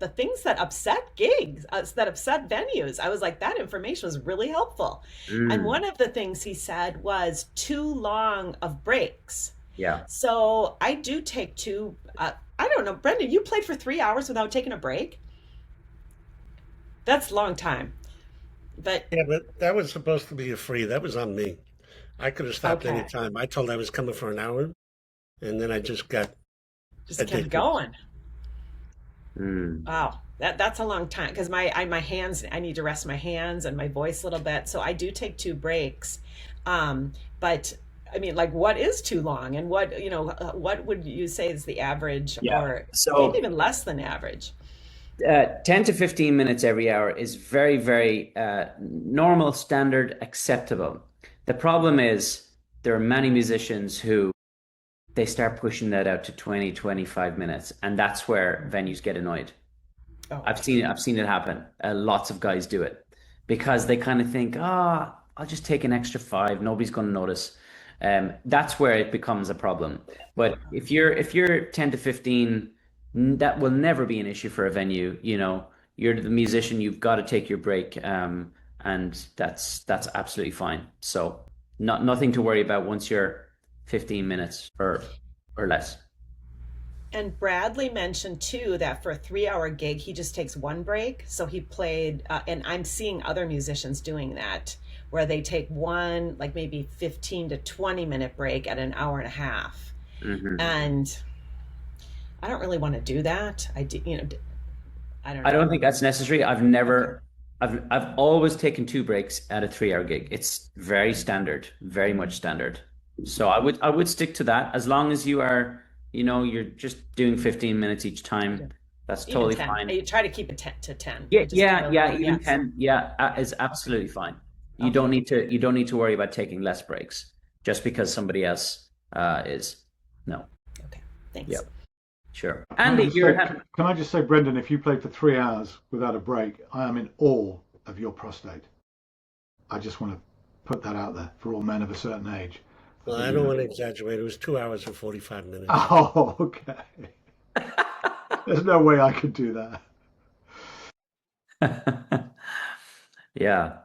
the things that upset gigs, that upset venues. I was like, that information was really helpful. And Mm, one of the things he said was too long of breaks. yeah. So I do take two. I don't know, Brendan, you played for 3 hours without taking a break? That's a long time. But Yeah, but that was supposed to be a free. That was on me. I could have stopped any okay, time. I told I was coming for an hour, and then I just got just kept addicted. going. Mm. Wow, that's a long time because my hands, I need to rest my hands and my voice a little bit. So I do take two breaks. But I mean, like, what is too long, and what would you say is the average, Yeah. or maybe So even less than average? 10 to 15 minutes every hour is very, very normal, standard, acceptable. The problem is there are many musicians who they start pushing that out to 20, 25 minutes, and that's where venues get annoyed. Oh, I've seen it happen. Lots of guys do it because they kind of think, ah, oh, I'll just take an extra five. Nobody's going to notice. That's where it becomes a problem. But if you're 10 to 15, that will never be an issue for a venue. You're the musician. You've got to take your break, and that's absolutely fine. So nothing to worry about once you're 15 minutes or less. and Bradley mentioned too that for a 3 hour gig, he just takes one break. So he played, and I'm seeing other musicians doing that, where they take one, like maybe 15 to 20 minute break at an hour and a half. Mhm. And I don't really want to do that. I don't I don't know. think that's necessary. Okay. I've always taken two breaks at a 3 hour gig. It's very standard, very much standard. So I would stick to that as long as you're just doing 15 minutes each Yeah. time. That's Even totally 10. fine. You try to keep it 10 to 10. Yeah, You just do yeah, a yeah, little, even yes. 10, yeah, is absolutely fine. You don't Okay. need to worry about taking less breaks just because somebody else is. No. Okay. Thanks. Yep, sure. Can I Andy, just you're say, can I just say, Brendan, if you played for 3 hours without a break, I am in awe of your prostate. I just want to put that out there for all men of a certain age. I Well, think I you don't know. want to exaggerate. It was 2 hours and 45 minutes. Oh, okay. There's no way I could do that. Yeah.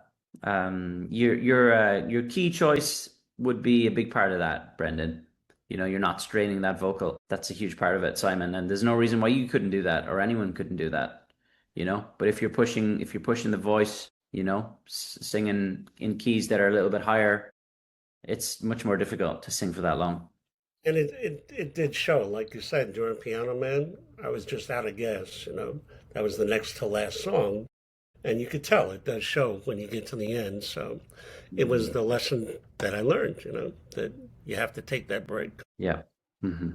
Your key choice would be a big part of that, Brendan. You're not straining that vocal. That's a huge part of it, Simon. And there's no reason why you couldn't do that or anyone couldn't do that. But if you're pushing the voice, singing in keys that are a little bit higher, it's much more difficult to sing for that long. And it did show, like you said, during Piano Man, I was just out of gas. That was the next to last song. And you could tell it does show when you get to the end. So it was the lesson that I learned, that you have to take that break. Yeah. Hmm.